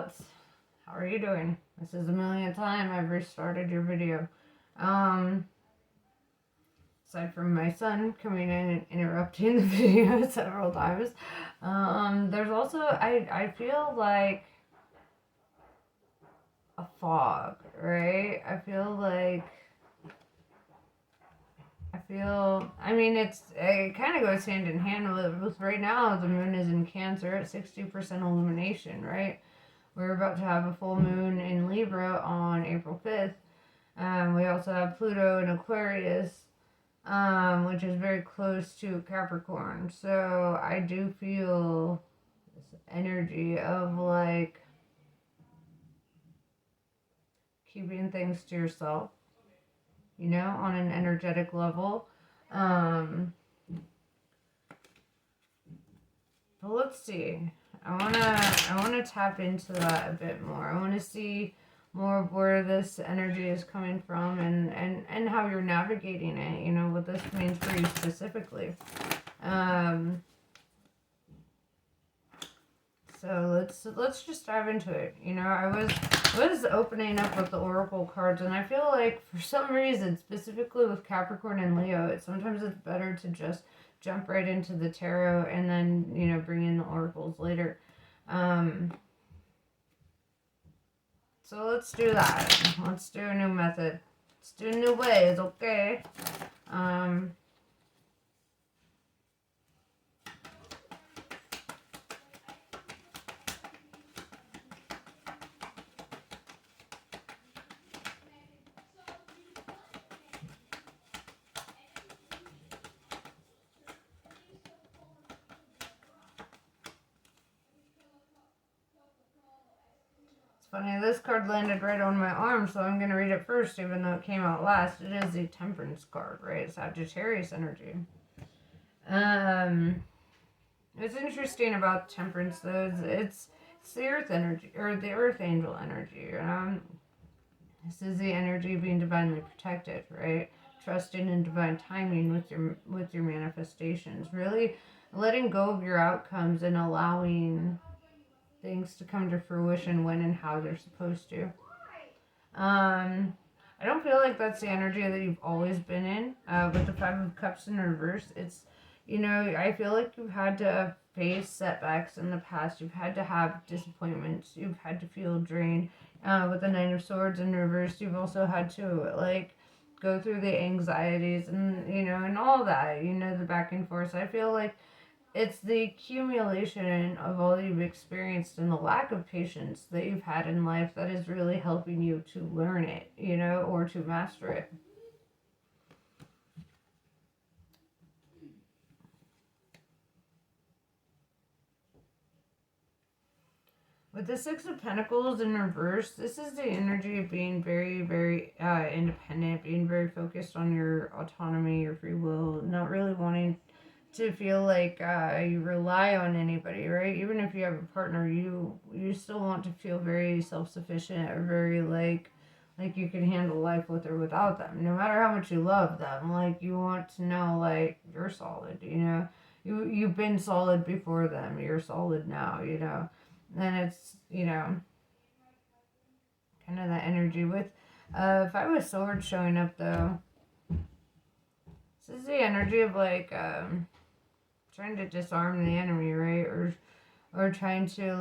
thoughts. How are you doing? This is the millionth time I've restarted your video. Aside from my son coming in and interrupting the video several times, there's also, I feel like a fog, right? I mean, it kind of goes hand in hand with right now, the moon is in Cancer at 60% illumination, right? We're about to have a full moon in Libra on April 5th. We also have Pluto in Aquarius, which is very close to Capricorn. So I do feel this energy of like keeping things to yourself, on an energetic level. But let's see. I wanna tap into that a bit more. I wanna see more of where this energy is coming from and how you're navigating it, what this means for you specifically. So let's just dive into it. I was opening up with the Oracle cards, and I feel like for some reason, specifically with Capricorn and Leo, sometimes it's better to just jump right into the tarot and then, bring in the oracles later. So let's do that. Let's do a new method. Let's do new ways, okay? Funny, this card landed right on my arm, so I'm going to read it first, even though it came out last. It is the Temperance card, right? Sagittarius energy. What's interesting about Temperance, though, is it's the Earth energy, or the Earth Angel energy. This is the energy of being divinely protected, right? Trusting in divine timing with your manifestations. Really letting go of your outcomes and allowing things to come to fruition when and how they're supposed to. I don't feel like that's the energy that you've always been in. With the Five of Cups in reverse, it's, I feel like you've had to face setbacks in the past. You've had to have disappointments. You've had to feel drained. With the Nine of Swords in reverse, you've also had to, go through the anxieties and, and all that, the back and forth. I feel like it's the accumulation of all you've experienced and the lack of patience that you've had in life that is really helping you to learn it, or to master it. With the Six of Pentacles in reverse, this is the energy of being very, very independent, being very focused on your autonomy, your free will, not really wanting to feel like you rely on anybody, right? Even if you have a partner, you still want to feel very self-sufficient or very like you can handle life with or without them. No matter how much you love them, you want to know you're solid, you've been solid before them, you're solid now, and it's kind of that energy. With Five of Swords showing up, though, this is the energy of trying to disarm the enemy, right? Or trying to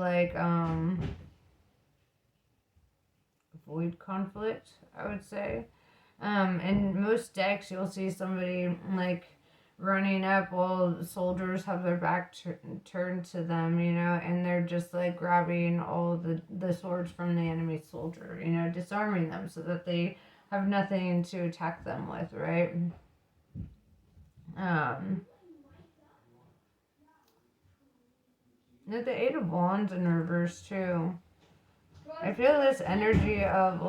avoid conflict, I would say. In most decks, you'll see somebody running up while the soldiers have their back turned to them, and they're just grabbing all the swords from the enemy soldier, disarming them so that they have nothing to attack them with, right? The Eight of Wands in reverse too. I feel this energy of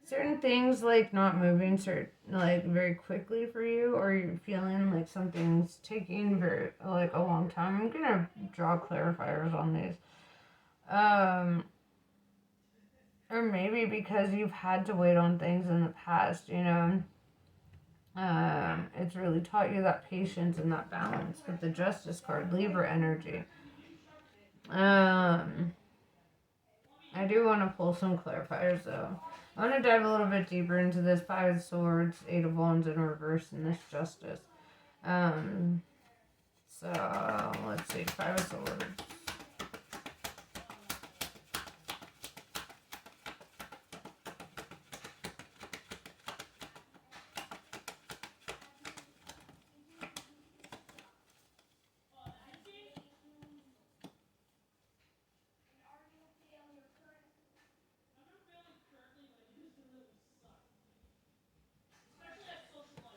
certain things not moving very quickly for you, or you're feeling like something's taking very a long time. I'm gonna draw clarifiers on these. Or maybe because you've had to wait on things in the past, It's really taught you that patience and that balance with the Justice card, Libra energy. I do want to pull some clarifiers though. I want to dive a little bit deeper into this Five of Swords, Eight of Wands in reverse, and this Justice. So let's see, Five of Swords.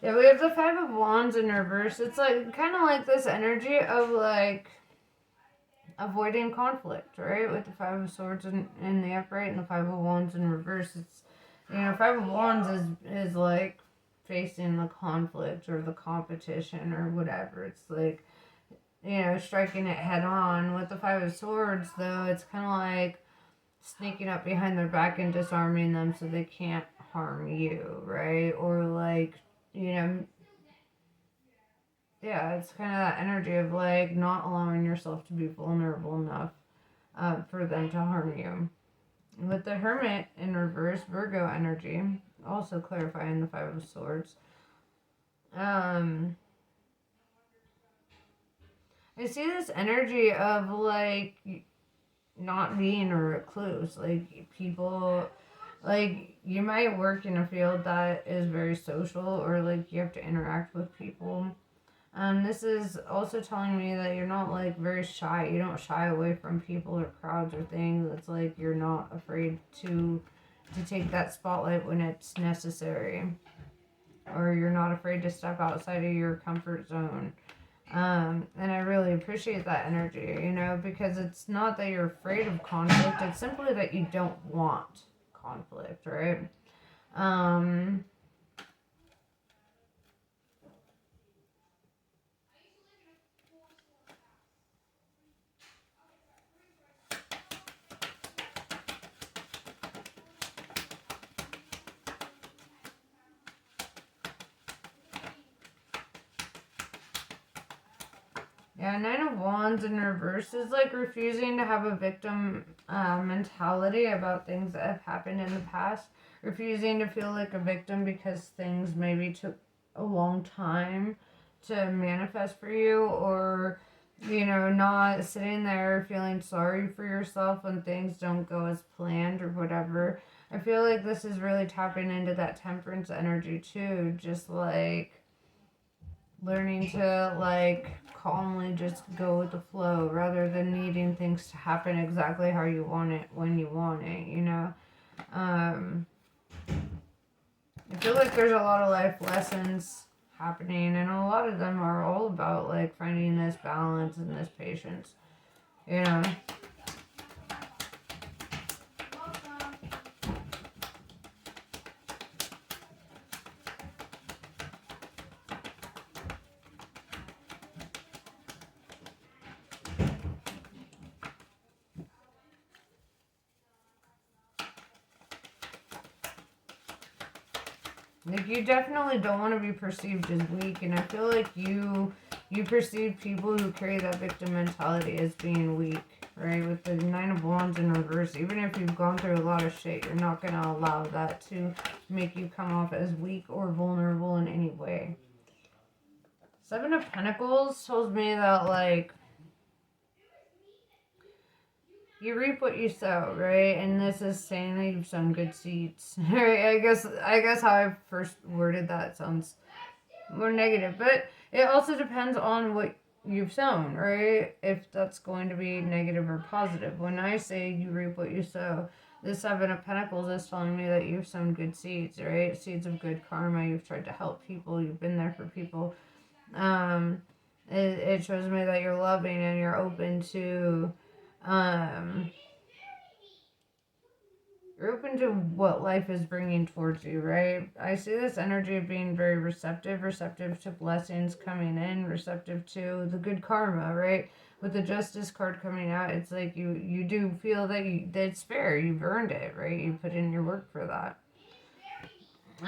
Yeah, we have the Five of Wands in reverse. It's like kind of like this energy of like avoiding conflict, right? With the Five of Swords in the upright and the Five of Wands in reverse. It's, Five of Wands is like facing the conflict or the competition or whatever. It's like, striking it head on. With the Five of Swords, though, it's kind of like sneaking up behind their back and disarming them so they can't harm you, right? Or like, yeah, it's kind of that energy of like not allowing yourself to be vulnerable enough for them to harm you. With the Hermit in reverse, Virgo energy, also clarifying the Five of Swords. I see this energy of like not being a recluse. Like people, like you might work in a field that is very social or like you have to interact with people. This is also telling me that you're not like very shy. You don't shy away from people or crowds or things. It's like you're not afraid to take that spotlight when it's necessary, or you're not afraid to step outside of your comfort zone. And I really appreciate that energy, because it's not that you're afraid of conflict. It's simply that you don't want conflict, right? Um, Yeah, Nine of Wands in reverse is like refusing to have a victim mentality about things that have happened in the past. Refusing to feel like a victim because things maybe took a long time to manifest for you, or, not sitting there feeling sorry for yourself when things don't go as planned or whatever. I feel like this is really tapping into that temperance energy too, just like learning to like calmly just go with the flow rather than needing things to happen exactly how you want it when you want it. I feel like there's a lot of life lessons happening, and a lot of them are all about like finding this balance and this patience, you know. Like you definitely don't want to be perceived as weak, and I feel like you perceive people who carry that victim mentality as being weak, right? With the Nine of Wands in reverse, even if you've gone through a lot of shit, you're not gonna allow that to make you come off as weak or vulnerable in any way. Seven of Pentacles tells me that like you reap what you sow, right? And this is saying that you've sown good seeds, right? I guess how I first worded that sounds more negative, but it also depends on what you've sown, right? If that's going to be negative or positive. When I say you reap what you sow, the Seven of Pentacles is telling me that you've sown good seeds, right? Seeds of good karma. You've tried to help people. You've been there for people. Um, it shows me that you're loving and you're open to um you're open to what life is bringing towards you, right? I see this energy of being very receptive to blessings coming in, receptive to the good karma, right? With the Justice card coming out, it's like you do feel that that it's fair. You've earned it, right? You put in your work for that.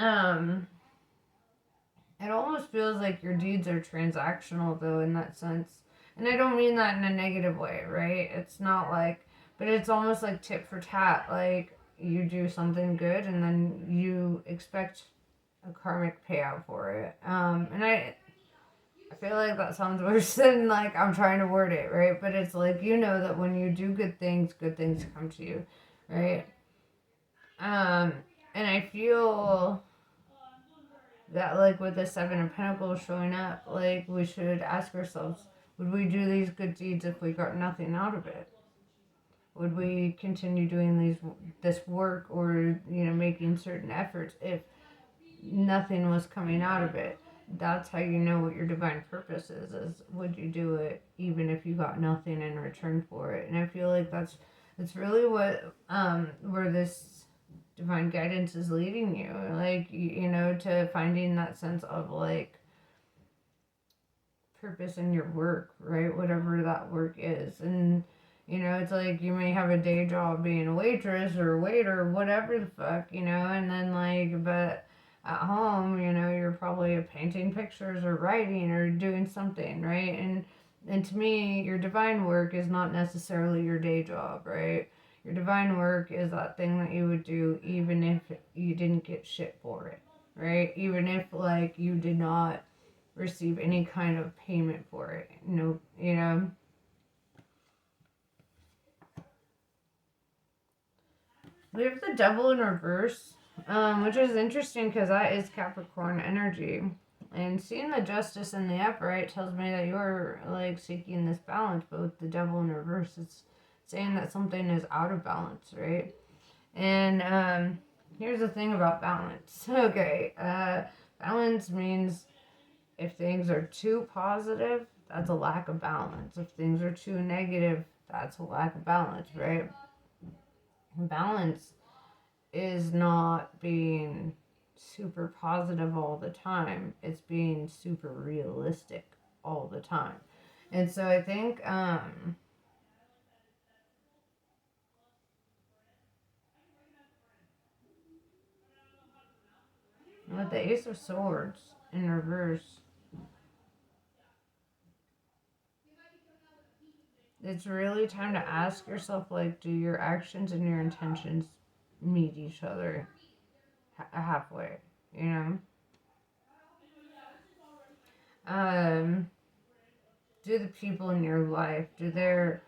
Um, It almost feels like your deeds are transactional, though, in that sense. And I don't mean that in a negative way, right? It's not like, but it's almost like tit for tat. Like you do something good and then you expect a karmic payout for it. And I feel like that sounds worse than like I'm trying to word it, right? But it's like, you know, that when you do good things come to you, right? Um, and I feel that like with the Seven of Pentacles showing up, like we should ask ourselves, would we do these good deeds if we got nothing out of it? Would we continue doing this work, or making certain efforts if nothing was coming out of it? That's how you know what your divine purpose is would you do it even if you got nothing in return for it? And I feel like that's really what where this divine guidance is leading you, like to finding that sense of like purpose in your work, right? Whatever that work is. And it's like you may have a day job being a waitress or a waiter, whatever the fuck, and then like, but at home, you're probably painting pictures or writing or doing something, right? And to me, your divine work is not necessarily your day job, right? Your divine work is that thing that you would do even if you didn't get shit for it, right? Even if like you did not receive any kind of payment for it. We have the devil in reverse, which is interesting because that is Capricorn energy. And seeing the justice in the upright tells me that you're like seeking this balance, but with the devil in reverse, it's saying that something is out of balance, right? And here's the thing about balance. Okay, balance means if things are too positive, that's a lack of balance. If things are too negative, that's a lack of balance, right? Balance is not being super positive all the time. It's being super realistic all the time. And so I think with the Ace of Swords in reverse, it's really time to ask yourself, like, do your actions and your intentions meet each other halfway, you know? Do the people in your life, do their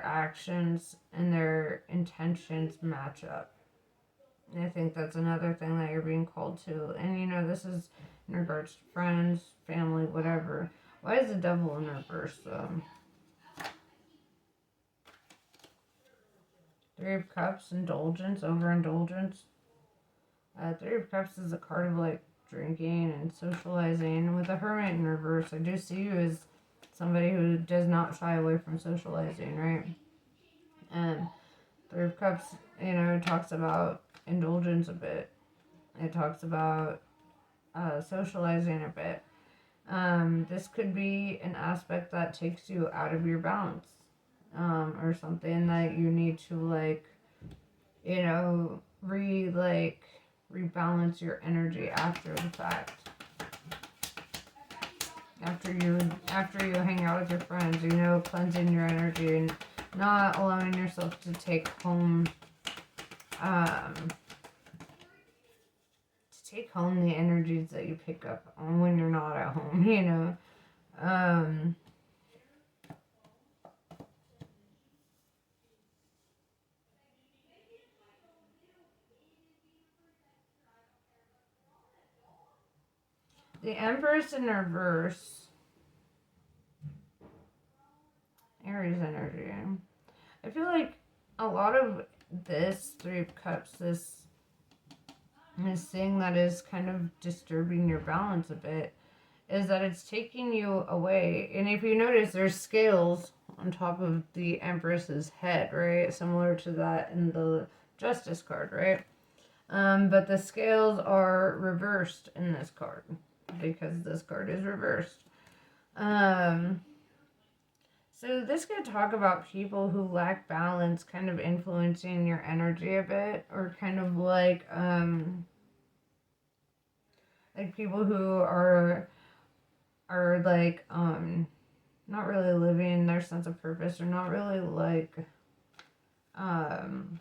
actions and their intentions match up? And I think that's another thing that you're being called to. And this is in regards to friends, family, whatever. Why is the devil in reverse though? Three of Cups, indulgence, overindulgence. Three of Cups is a card of like drinking and socializing. With the Hermit in reverse, I do see you as somebody who does not shy away from socializing, right? And Three of Cups, talks about indulgence a bit. It talks about socializing a bit. This could be an aspect that takes you out of your balance, or something that you need to like, rebalance your energy after the fact. After you hang out with your friends, cleansing your energy and not allowing yourself to take home the energies that you pick up on when you're not at home. The Empress in reverse, Aries energy. I feel like a lot of this Three of Cups, this thing that is kind of disturbing your balance a bit, is that it's taking you away. And if you notice, there's scales on top of the Empress's head, right? Similar to that in the Justice card, right? But the scales are reversed in this card because this card is reversed. So this could talk about people who lack balance kind of influencing your energy a bit, or kind of like, I like people who are like not really living their sense of purpose, or not really like um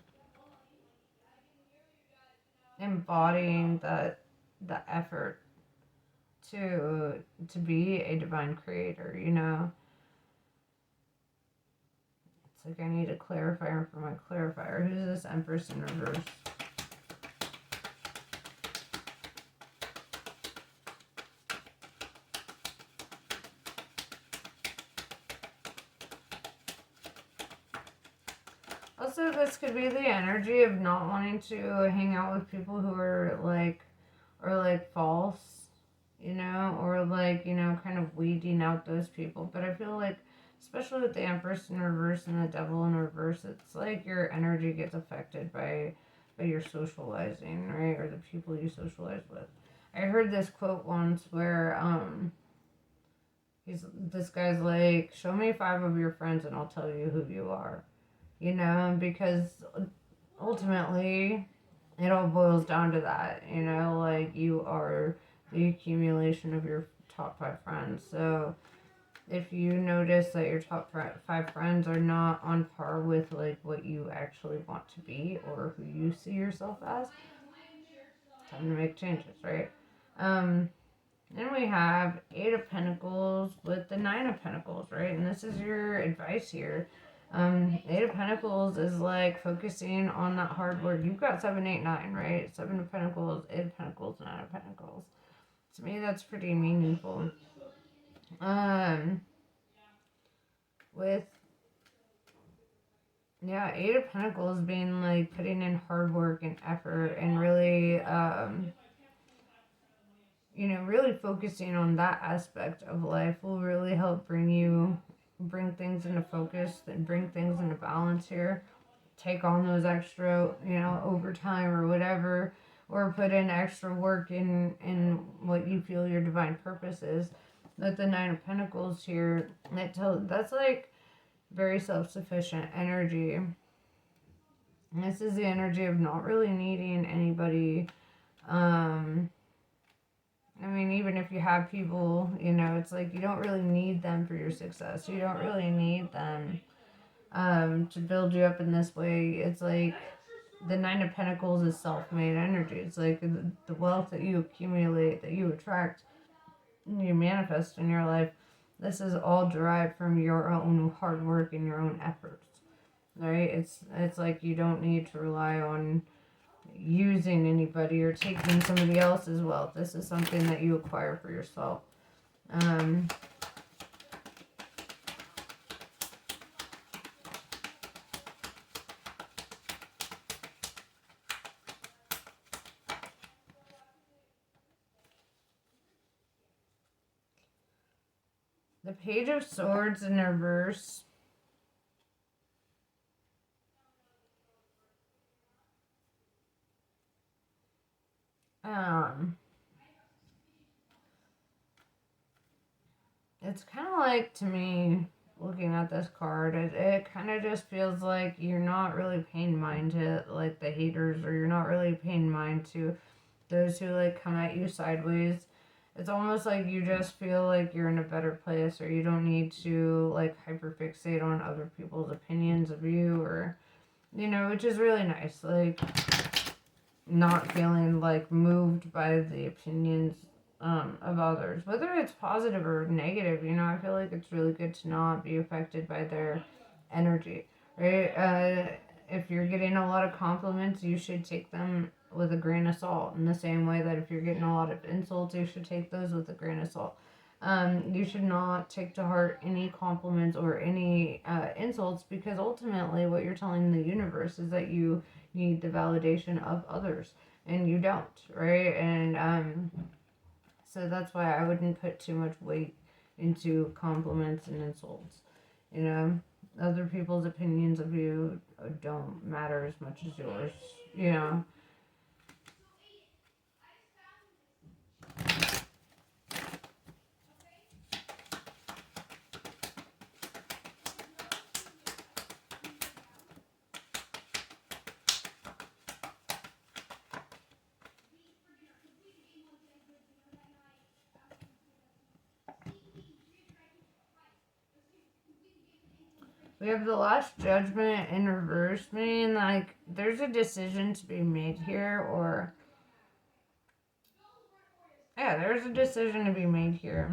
embodying the effort to be a divine creator, you know. It's like I need a clarifier for my clarifier. Who's this Empress in reverse? Also, this could be the energy of not wanting to hang out with people who are like false, you know, or like, you know, kind of weeding out those people. But I feel like, especially with the Empress in reverse and the Devil in reverse, it's like your energy gets affected by your socializing, right, or the people you socialize with. I heard this quote once where this guy's like, show me 5 of your friends and I'll tell you who you are, you know, because ultimately it all boils down to that, you know, like you are the accumulation of your top 5 friends. So if you notice that your top 5 friends are not on par with like what you actually want to be or who you see yourself as, time to make changes, right? Then we have 8 of Pentacles with the 9 of Pentacles, right? And this is your advice here. 8 of Pentacles is like focusing on that hard work. You've got 7, 8, 9, right? 7 of Pentacles, 8 of Pentacles, 9 of Pentacles. To me, that's pretty meaningful. With 8 of Pentacles being like putting in hard work and effort and really you know, really focusing on that aspect of life will really help bring things into focus and bring things into balance here. Take on those extra, you know, overtime or whatever, or put in extra work in what you feel your divine purpose is. With the 9 of Pentacles here, that's like very self-sufficient energy. And this is the energy of not really needing anybody. I mean, even if you have people, you know, it's like you don't really need them for your success. You don't really need them to build you up in this way. It's like the 9 of Pentacles is self-made energy. It's like the wealth that you accumulate, that you attract, you manifest in your life. This is all derived from your own hard work and your own efforts, right? It's like you don't need to rely on using anybody or taking somebody else's wealth. This is something that you acquire for yourself. The Page of Swords in reverse. It's kind of like, to me, looking at this card, it kind of just feels like you're not really paying mind to like the haters, or you're not really paying mind to those who like come at you sideways. It's almost like you just feel like you're in a better place, or you don't need to like hyperfixate on other people's opinions of you, or, you know, which is really nice. Like, not feeling like moved by the opinions of others, whether it's positive or negative. You know, I feel like it's really good to not be affected by their energy, right? If you're getting a lot of compliments, you should take them with a grain of salt, in the same way that if you're getting a lot of insults, you should take those with a grain of salt. You should not take to heart any compliments or any insults, because ultimately what you're telling the universe is that you need the validation of others, and you don't, right? And so that's why I wouldn't put too much weight into compliments and insults. You know, other people's opinions of you don't matter as much as yours, you know. We have the Last Judgment in reverse, meaning like there's a decision to be made here, or yeah, there's a decision to be made here.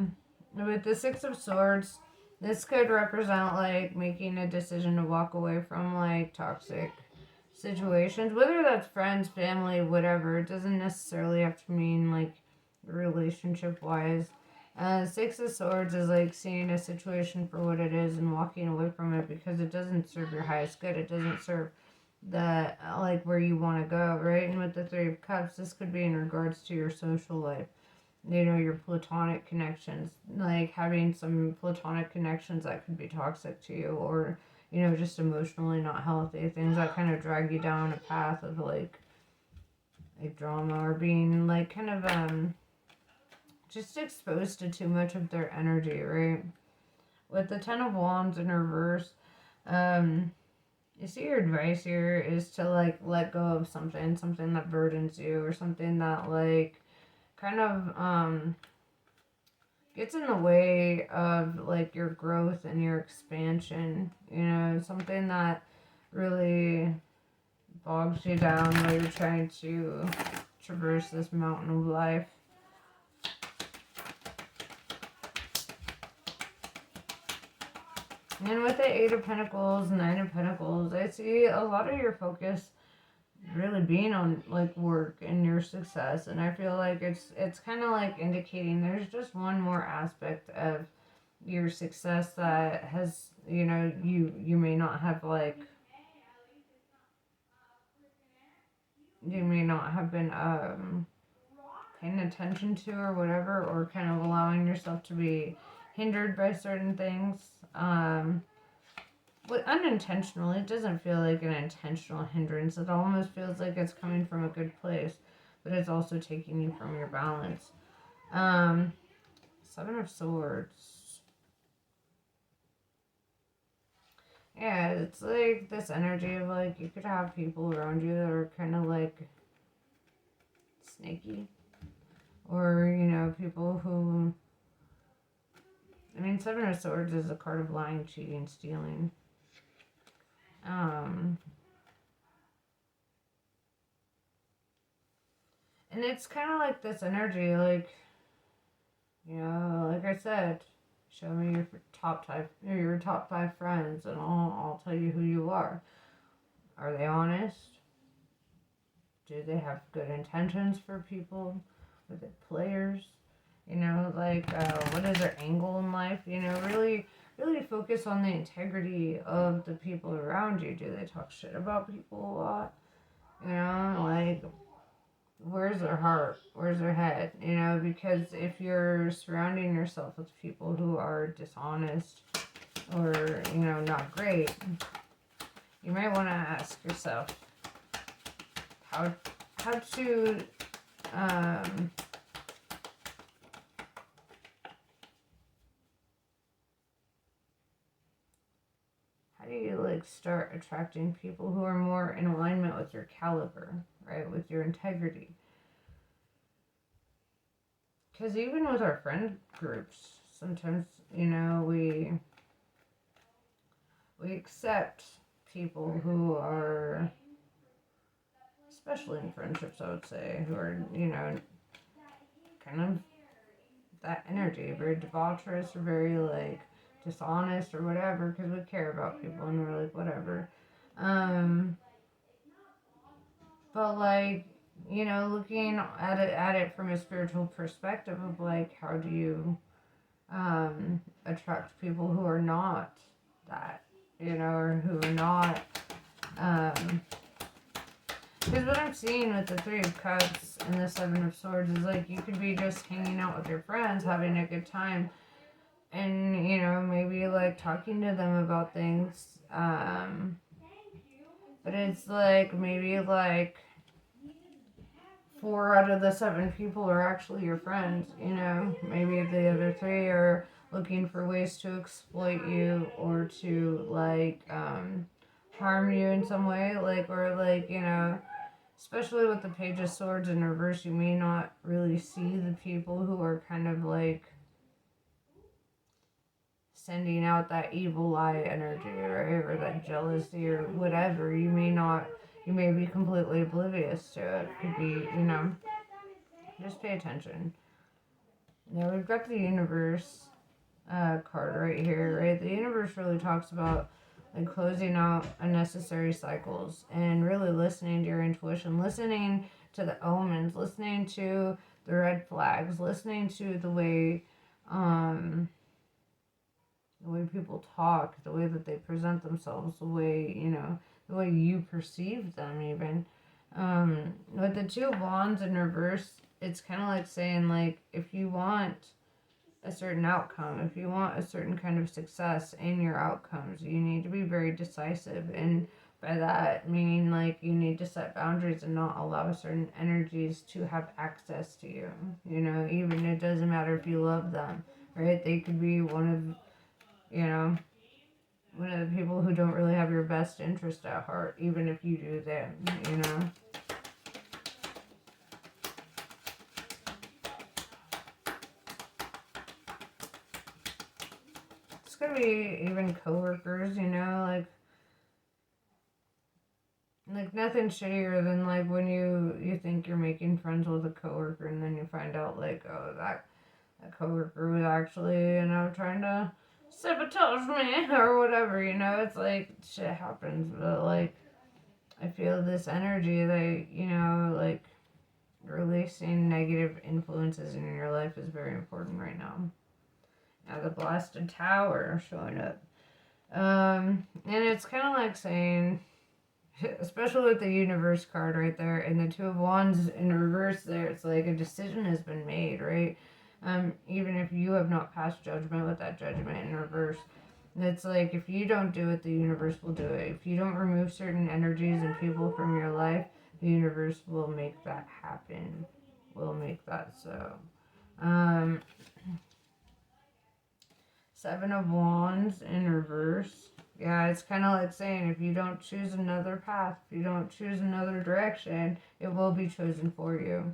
With the Six of Swords, this could represent like making a decision to walk away from like toxic situations, whether that's friends, family, whatever. It doesn't necessarily have to mean like relationship wise. Six of Swords is like seeing a situation for what it is and walking away from it because it doesn't serve your highest good. It doesn't serve the like where you want to go, right? And with the Three of Cups, this could be in regards to your social life, your platonic connections, like having some platonic connections that could be toxic to you, or just emotionally not healthy, things that kind of drag you down a path of like drama, or being like kind of just exposed to too much of their energy, right? With the Ten of Wands in reverse, you see, your advice here is to like let go of something that burdens you, or something that like kind of gets in the way of like your growth and your expansion. Something that really bogs you down while you're trying to traverse this mountain of life. And with the Eight of Pentacles, Nine of Pentacles, I see a lot of your focus really being on like work and your success, and I feel like it's kind of like indicating there's just one more aspect of your success that has you may not have like you may not have been paying attention to, or whatever, or kind of allowing yourself to be hindered by certain things. But unintentionally, it doesn't feel like an intentional hindrance. It almost feels like it's coming from a good place, but it's also taking you from your balance. Seven of Swords. Yeah, it's like this energy of like you could have people around you that are kind of like snaky, or people who. I mean, Seven of Swords is a card of lying, cheating, stealing. And it's kind of like this energy, like, like I said, show me your top five friends, and I'll tell you who you are. Are they honest? Do they have good intentions for people? Are they players? What is their angle in life? Really, really focus on the integrity of the people around you. Do they talk shit about people a lot? Where's their heart? Where's their head? Because if you're surrounding yourself with people who are dishonest, or, not great, you might want to ask yourself how to, how do you start attracting people who are more in alignment with your caliber, right? With your integrity. Because even with our friend groups, sometimes, we accept people who are, especially in friendships, I would say, who are, kind of that energy, very debaucherous, or very, dishonest, or whatever, because we care about people, and we're whatever. But, looking at it from a spiritual perspective of, how do you attract people who are not that, or who are not, because what I'm seeing with the Three of Cups and the Seven of Swords is you could be just hanging out with your friends, having a good time, and maybe talking to them about things, but it's maybe 4 out of the 7 people are actually your friends. Maybe the other 3 are looking for ways to exploit you, or to harm you in some way, or especially with the Page of Swords in reverse, you may not really see the people who are kind of sending out that evil eye energy, right? Or that jealousy or whatever. You may be completely oblivious to it. Could be, just pay attention. Now we've got the universe card right here, right? The universe really talks about like closing out unnecessary cycles and really listening to your intuition, listening to the omens, listening to the red flags, listening to the way people talk, the way that they present themselves, the way you perceive them even. With the Two of Wands in reverse, it's kind of like saying, like, if you want a certain outcome, if you want a certain kind of success in your outcomes, you need to be very decisive. And by that, meaning, like, you need to set boundaries and not allow certain energies to have access to you. Even it doesn't matter if you love them, right? They could be one of the people who don't really have your best interest at heart, even if you do them. It's gonna be even coworkers, like nothing shittier than like when you think you're making friends with a coworker and then you find out like, oh, that coworker was actually, trying to sabotage me or whatever, it's like shit happens. But like I feel this energy that, like releasing negative influences in your life is very important right now. Now the blasted tower showing up. And it's kind of like saying, especially with the universe card right there and the Two of Wands in reverse there, it's like a decision has been made, right? Even if you have not passed judgment with that judgment in reverse, it's like if you don't do it, the universe will do it. If you don't remove certain energies and people from your life, the universe will make that happen. Will make that so. Seven of Wands in reverse. Yeah, it's kind of like saying if you don't choose another path, if you don't choose another direction, it will be chosen for you.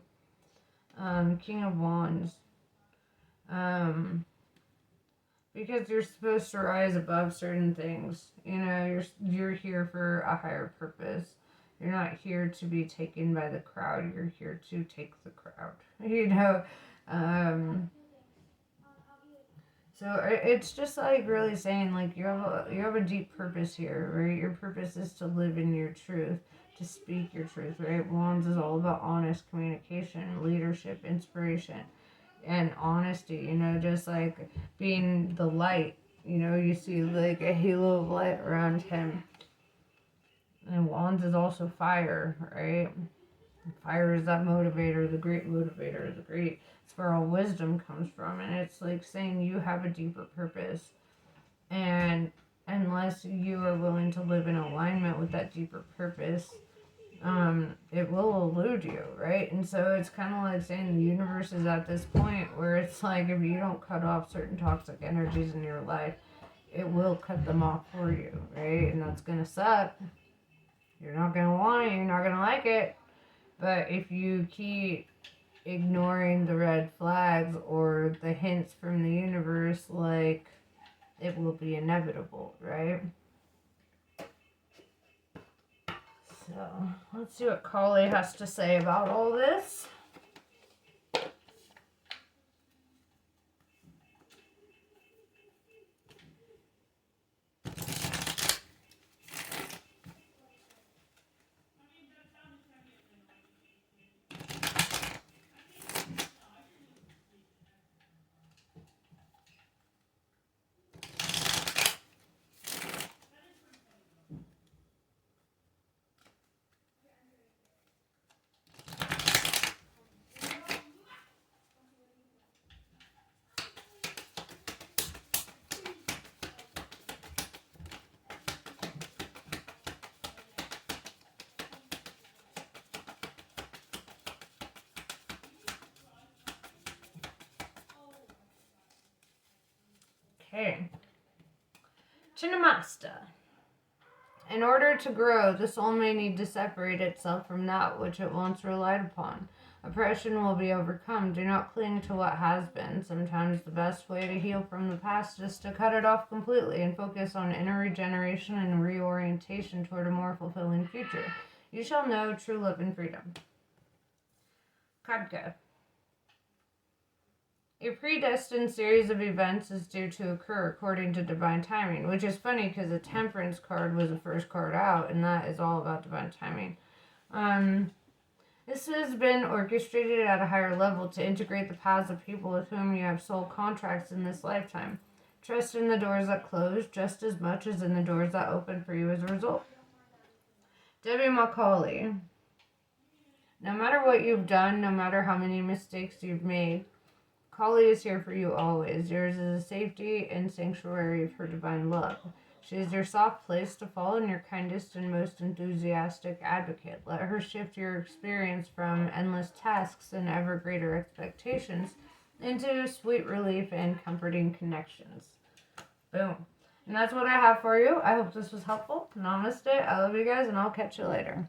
King of Wands. Because you're supposed to rise above certain things. You're here for a higher purpose. You're not here to be taken by the crowd. You're here to take the crowd. So it's just like really saying like you have a deep purpose here, right? Your purpose is to live in your truth, to speak your truth, right? Wands is all about honest communication, leadership, inspiration, and honesty. Just like being the light. You see like a halo of light around him. And Wands is also fire, right? Fire is that motivator, the great motivator, it's where all wisdom comes from. And it's like saying you have a deeper purpose. And unless you are willing to live in alignment with that deeper purpose, it will elude you, right? And so it's kind of like saying the universe is at this point where it's like if you don't cut off certain toxic energies in your life, it will cut them off for you, right? And that's going to suck. You're not going to want it. You're not going to like it. But if you keep ignoring the red flags or the hints from the universe, like, it will be inevitable, right? So, let's see what Kali has to say about all this. Okay. Chinnamasta. In order to grow, the soul may need to separate itself from that which it once relied upon. Oppression will be overcome. Do not cling to what has been. Sometimes the best way to heal from the past is to cut it off completely and focus on inner regeneration and reorientation toward a more fulfilling future. You shall know true love and freedom. Kadka. A predestined series of events is due to occur according to divine timing, which is funny because the Temperance card was the first card out, and that is all about divine timing. This has been orchestrated at a higher level to integrate the paths of people with whom you have soul contracts in this lifetime. Trust in the doors that close just as much as in the doors that open for you as a result. Debbie Macaulay. No matter what you've done, no matter how many mistakes you've made, Kali is here for you always. Yours is a safety and sanctuary of her divine love. She is your soft place to fall and your kindest and most enthusiastic advocate. Let her shift your experience from endless tasks and ever greater expectations into sweet relief and comforting connections. Boom. And that's what I have for you. I hope this was helpful. Namaste. I love you guys, and I'll catch you later.